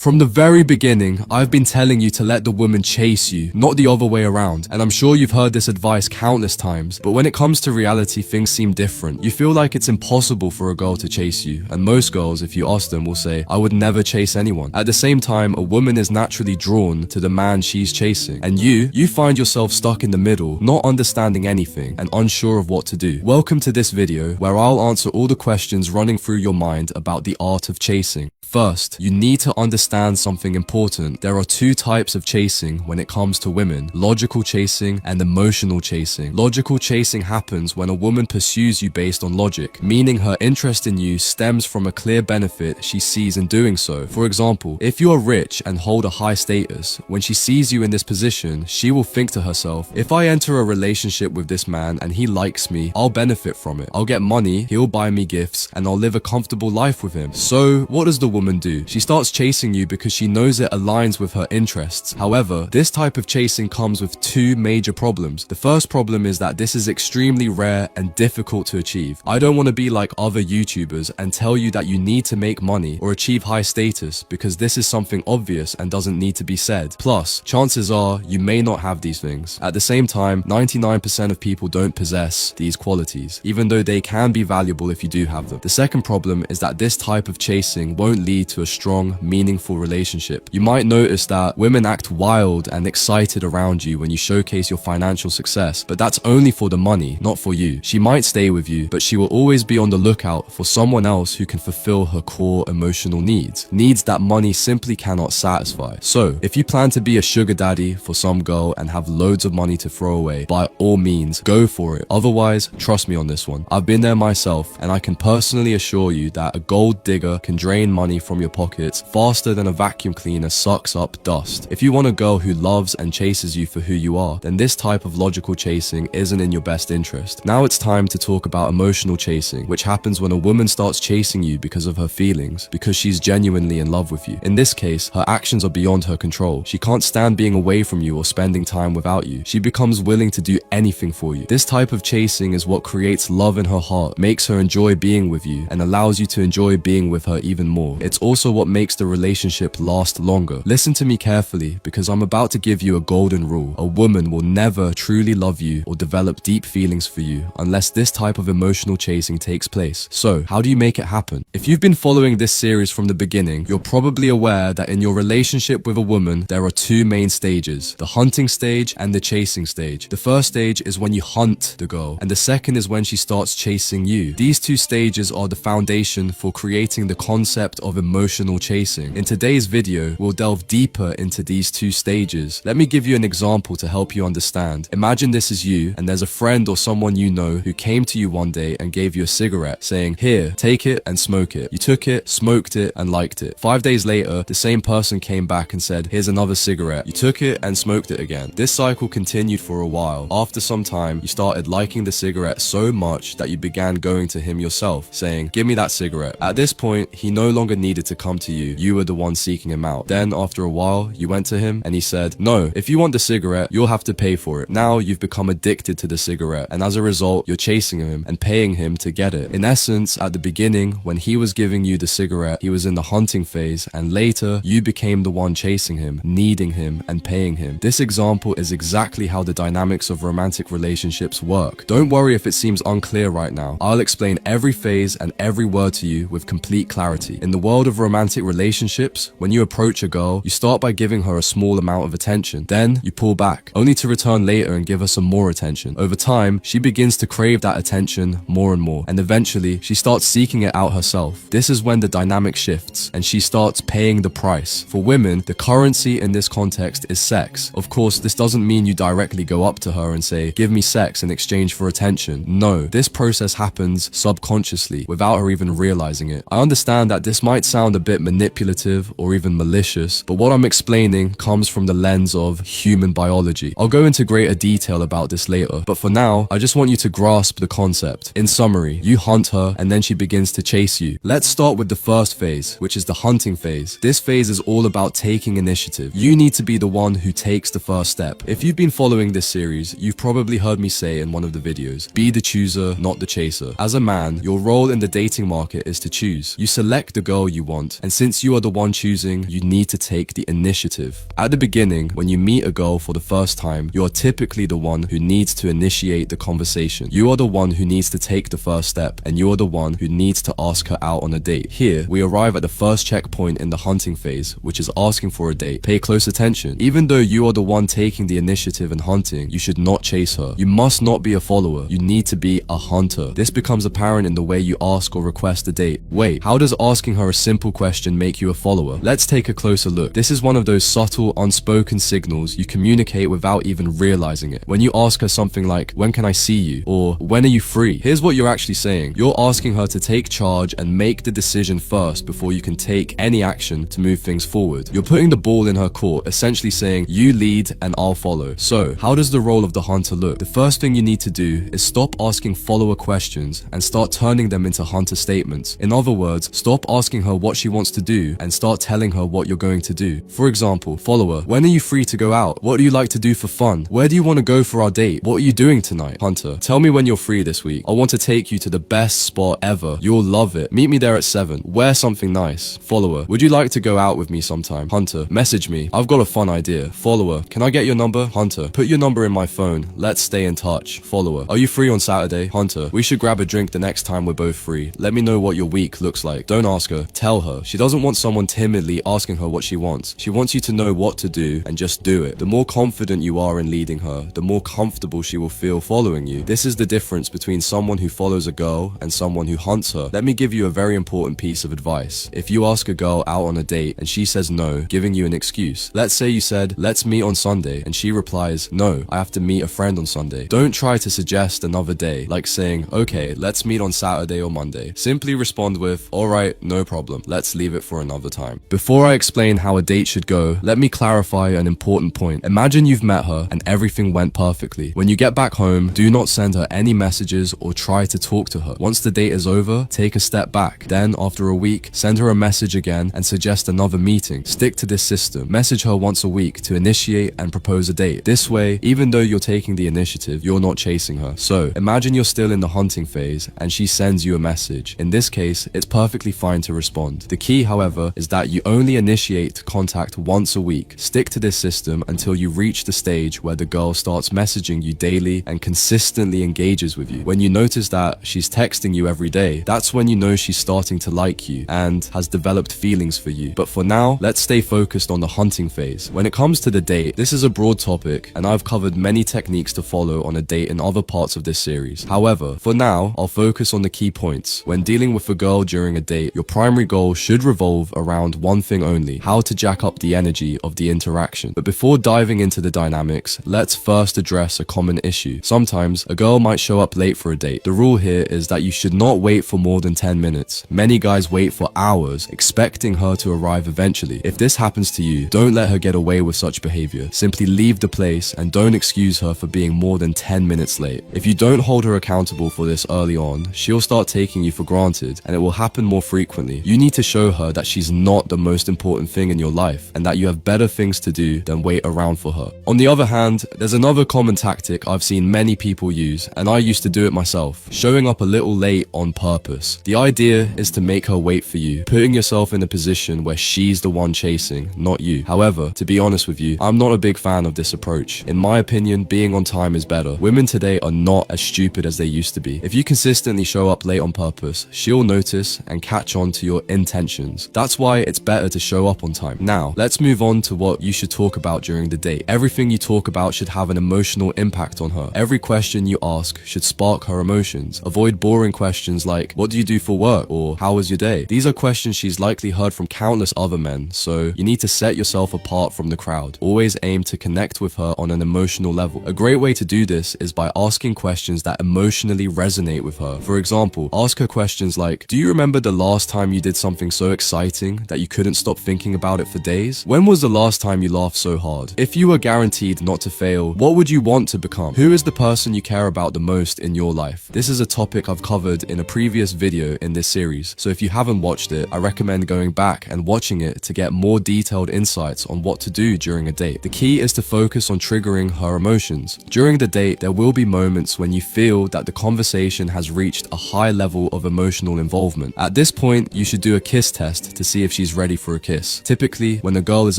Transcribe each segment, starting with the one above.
From the very beginning, I've been telling you to let the woman chase you, not the other way around. And I'm sure you've heard this advice countless times, but when it comes to reality, things seem different. You feel like it's impossible for a girl to chase you, and most girls, if you ask them, will say, I would never chase anyone. At the same time, a woman is naturally drawn to the man she's chasing, and you find yourself stuck in the middle, not understanding anything and unsure of what to do. Welcome to this video, where I'll answer all the questions running through your mind about the art of chasing. First, you need to understand something important. There are two types of chasing when it comes to women: logical chasing and emotional chasing. Logical chasing happens when a woman pursues you based on logic, meaning her interest in you stems from a clear benefit she sees in doing so. For example, if you are rich and hold a high status, when she sees you in this position, she will think to herself, if I enter a relationship with this man and he likes me, I'll benefit from it. I'll get money, he'll buy me gifts, and I'll live a comfortable life with him. So, what does the woman do? She starts chasing you because she knows it aligns with her interests. However, this type of chasing comes with two major problems. The first problem is that this is extremely rare and difficult to achieve. I don't want to be like other YouTubers and tell you that you need to make money or achieve high status, because this is something obvious and doesn't need to be said. Plus, chances are you may not have these things. At the same time, 99% of people don't possess these qualities, even though they can be valuable if you do have them. The second problem is that this type of chasing won't lead to a strong, meaningful relationship. You might notice that women act wild and excited around you when you showcase your financial success, but that's only for the money, not for you. She might stay with you, but she will always be on the lookout for someone else who can fulfill her core emotional needs that money simply cannot satisfy. So, if you plan to be a sugar daddy for some girl and have loads of money to throw away, by all means, go for it. Otherwise, trust me on this one. I've been there myself, and I can personally assure you that a gold digger can drain money from your pockets faster than a vacuum cleaner sucks up dust. If you want a girl who loves and chases you for who you are, then this type of logical chasing isn't in your best interest. Now it's time to talk about emotional chasing, which happens when a woman starts chasing you because of her feelings, because she's genuinely in love with you. In this case, her actions are beyond her control. She can't stand being away from you or spending time without you. She becomes willing to do anything for you. This type of chasing is what creates love in her heart, makes her enjoy being with you, and allows you to enjoy being with her even more. It's also what makes the relationship last longer. Listen to me carefully, because I'm about to give you a golden rule. A woman will never truly love you or develop deep feelings for you unless this type of emotional chasing takes place. So, how do you make it happen? If you've been following this series from the beginning, you're probably aware that in your relationship with a woman, there are two main stages: the hunting stage and the chasing stage. The first stage is when you hunt the girl, and the second is when she starts chasing you. These two stages are the foundation for creating the concept of emotional chasing. In today's video, we'll delve deeper into these two stages. Let me give you an example to help you understand. Imagine this is you, and there's a friend or someone you know who came to you one day and gave you a cigarette, saying, here, take it and smoke it. You took it, smoked it, and liked it. 5 days later, the same person came back and said, here's another cigarette. You took it and smoked it again. This cycle continued for a while. After some time, you started liking the cigarette so much that you began going to him yourself, saying, give me that cigarette. At this point, he no longer needed to come to you. You were the one seeking him out. Then, after a while, you went to him and he said, no, if you want the cigarette, you'll have to pay for it. Now you've become addicted to the cigarette, and as a result, you're chasing him and paying him to get it. In essence, at the beginning, when he was giving you the cigarette, he was in the hunting phase, and later, you became the one chasing him, needing him, and paying him. This example is exactly how the dynamics of romantic relationships work. Don't worry if it seems unclear right now. I'll explain every phase and every word to you with complete clarity. In the world of romantic relationships, when you approach a girl, you start by giving her a small amount of attention. Then, you pull back, only to return later and give her some more attention. Over time, she begins to crave that attention more and more, and eventually, she starts seeking it out herself. This is when the dynamic shifts, and she starts paying the price. For women, the currency in this context is sex. Of course, this doesn't mean you directly go up to her and say, give me sex in exchange for attention. No, this process happens subconsciously, without her even realizing it. I understand that this might sound a bit manipulative or even malicious, but what I'm explaining comes from the lens of human biology. I'll go into greater detail about this later, but for now, I just want you to grasp the concept. In summary, you hunt her, and then she begins to chase you. Let's start with the first phase, which is the hunting phase. This phase is all about taking initiative. You need to be the one who takes the first step. If you've been following this series, you've probably heard me say in one of the videos, be the chooser, not the chaser. As a man, your role in the dating market is to choose. You select the girl you want, and since you are the one one choosing, you need to take the initiative. At the beginning, when you meet a girl for the first time, you are typically the one who needs to initiate the conversation. You are the one who needs to take the first step, and you are the one who needs to ask her out on a date. Here, we arrive at the first checkpoint in the hunting phase, which is asking for a date. Pay close attention. Even though you are the one taking the initiative in hunting, you should not chase her. You must not be a follower. You need to be a hunter. This becomes apparent in the way you ask or request a date. Wait, how does asking her a simple question make you a follower? Let's take a closer look. This is one of those subtle, unspoken signals you communicate without even realizing it. When you ask her something like, "When can I see you?" or "When are you free?" Here's what you're actually saying. You're asking her to take charge and make the decision first before you can take any action to move things forward. You're putting the ball in her court, essentially saying, "You lead and I'll follow." So, how does the role of the hunter look? The first thing you need to do is stop asking follower questions and start turning them into hunter statements. In other words, stop asking her what she wants to do and start telling her what you're going to do. For example, follower, "When are you free to go out? What do you like to do for fun? Where do you want to go for our date? What are you doing tonight?" Hunter, "Tell me when you're free this week. I want to take you to the best spot ever. You'll love it. Meet me there at 7. Wear something nice." Follower, "Would you like to go out with me sometime?" Hunter, "Message me. I've got a fun idea." Follower, "Can I get your number?" Hunter, "Put your number in my phone. Let's stay in touch." Follower, "Are you free on Saturday?" Hunter, "We should grab a drink the next time we're both free. Let me know what your week looks like." Don't ask her. Tell her. She doesn't want someone timidly asking her what she wants. She wants you to know what to do and just do it. The more confident you are in leading her, the more comfortable she will feel following you. This is the difference between someone who follows a girl and someone who hunts her. Let me give you a very important piece of advice. If you ask a girl out on a date and she says no, giving you an excuse. Let's say you said, "Let's meet on Sunday," and she replies, "No, I have to meet a friend on Sunday." Don't try to suggest another day, like saying, "Okay, let's meet on Saturday or Monday." Simply respond with, "Alright, no problem. Let's leave it for another time." Before I explain how a date should go, let me clarify an important point. Imagine you've met her and everything went perfectly. When you get back home, do not send her any messages or try to talk to her. Once the date is over, take a step back. Then, after a week, send her a message again and suggest another meeting. Stick to this system. Message her once a week to initiate and propose a date. This way, even though you're taking the initiative, you're not chasing her. So, imagine you're still in the hunting phase and she sends you a message. In this case, it's perfectly fine to respond. The key, however, is that you only initiate contact once a week. Stick to this system until you reach the stage where the girl starts messaging you daily and consistently engages with you. When you notice that she's texting you every day, that's when you know she's starting to like you and has developed feelings for you. But for now, let's stay focused on the hunting phase. When it comes to the date, this is a broad topic and I've covered many techniques to follow on a date in other parts of this series. However, for now, I'll focus on the key points. When dealing with a girl during a date, your primary goal should revolve around one thing only: how to jack up the energy of the interaction. But before diving into the dynamics, let's first address a common issue. Sometimes, a girl might show up late for a date. The rule here is that you should not wait for more than 10 minutes. Many guys wait for hours, expecting her to arrive eventually. If this happens to you, don't let her get away with such behavior. Simply leave the place and don't excuse her for being more than 10 minutes late. If you don't hold her accountable for this early on, she'll start taking you for granted and it will happen more frequently. You need to show her that she's not the most important thing in your life and that you have better things to do than wait around for her. On the other hand, there's another common tactic I've seen many people use, and I used to do it myself: showing up a little late on purpose. The idea is to make her wait for you, putting yourself in a position where she's the one chasing, not you. However, to be honest with you, I'm not a big fan of this approach. In my opinion, being on time is better. Women today are not as stupid as they used to be. If you consistently show up late on purpose, she'll notice and catch on to your intentions. That's why it's better to show up on time. Now, let's move on to what you should talk about during the date. Everything you talk about should have an emotional impact on her. Every question you ask should spark her emotions. Avoid boring questions like, "What do you do for work?" or "How was your day?" These are questions she's likely heard from countless other men, so you need to set yourself apart from the crowd. Always aim to connect with her on an emotional level. A great way to do this is by asking questions that emotionally resonate with her. For example, ask her questions like, "Do you remember the last time you did something so exciting that you couldn't stop thinking about it for days? When was the last time you laughed so hard? If you were guaranteed not to fail, what would you want to become? Who is the person you care about the most in your life?" This is a topic I've covered in a previous video in this series, so if you haven't watched it, I recommend going back and watching it to get more detailed insights on what to do during a date. The key is to focus on triggering her emotions. During the date, there will be moments when you feel that the conversation has reached a high level of emotional involvement. At this point, you should do a kiss test to see if she's ready for a kiss. Typically, when a girl is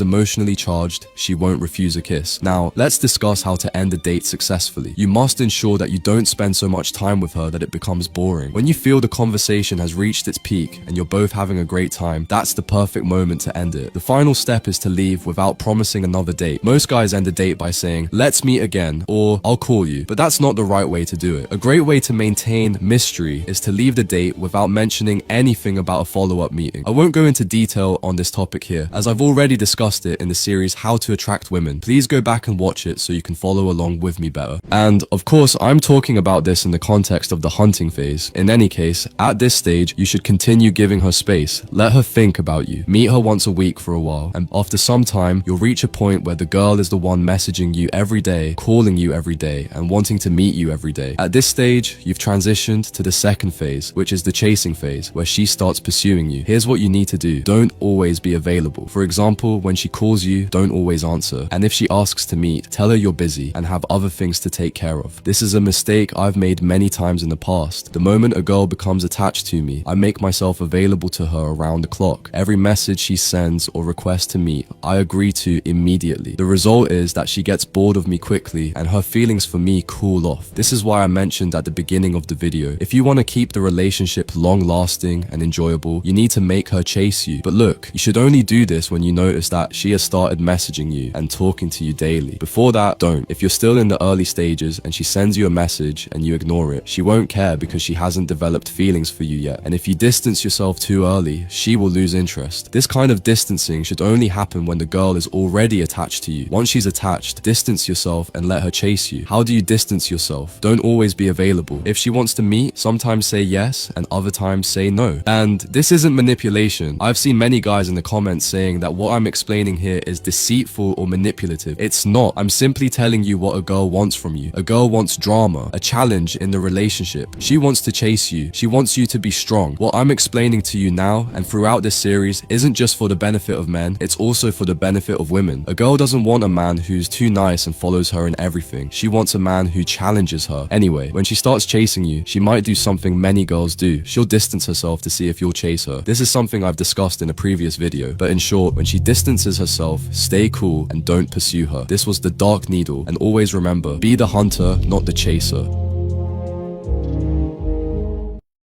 emotionally charged, she won't refuse a kiss. Now, let's discuss how to end a date successfully. You must ensure that you don't spend so much time with her that it becomes boring. When you feel the conversation has reached its peak and you're both having a great time, that's the perfect moment to end it. The final step is to leave without promising another date. Most guys end a date by saying, "Let's meet again," or "I'll call you," but that's not the right way to do it. A great way to maintain mystery is to leave the date without mentioning anything about a follow-up meeting. I won't go into detail on this topic here, as I've already discussed it in the series How to Attract Women. Please go back and watch it so you can follow along with me better. And of course, I'm talking about this in the context of the hunting phase. In any case, at this stage, you should continue giving her space. Let her think about you. Meet her once a week for a while, and after some time, you'll reach a point where the girl is the one messaging you every day, calling you every day, and wanting to meet you every day. At this stage, you've transitioned to the second phase, which is the chasing phase, where she starts pursuing you. Here's what you need to do. Don't always be available. For example, when she calls you, don't always answer. And if she asks to meet, tell her you're busy and have other things to take care of. This is a mistake I've made many times in the past. The moment a girl becomes attached to me, I make myself available to her around the clock. Every message she sends or requests to meet, I agree to immediately. The result is that she gets bored of me quickly and her feelings for me cool off. This is why I mentioned at the beginning of the video, if you want to keep the relationship long-lasting and enjoyable, you need to make her chase you. But look, you should only do this when you notice that she has started messaging you and talking to you daily. Before that, don't. If you're still in the early stages and she sends you a message and you ignore it, she won't care because she hasn't developed feelings for you yet. And if you distance yourself too early, she will lose interest. This kind of distancing should only happen when the girl is already attached to you. Once she's attached, distance yourself and let her chase you. How do you distance yourself? Don't always be available. If she wants to meet, sometimes say yes and other times say no. And this isn't manipulation. I've seen many guys in the comments saying that what I'm explaining here is deceitful or manipulative. It's not. I'm simply telling you what a girl wants from you. A girl wants drama, a challenge in the relationship. She wants to chase you. She wants you to be strong. What I'm explaining to you now and throughout this series isn't just for the benefit of men, it's also for the benefit of women. A girl doesn't want a man who's too nice and follows her in everything. She wants a man who challenges her. Anyway, when she starts chasing you, she might do something many girls do. She'll distance herself to see if you'll chase her. This is something I've discussed in a previous video, but in short, when she distances herself, stay cool and don't pursue her. This was the Dark Needle, and always remember, be the hunter, not the chaser.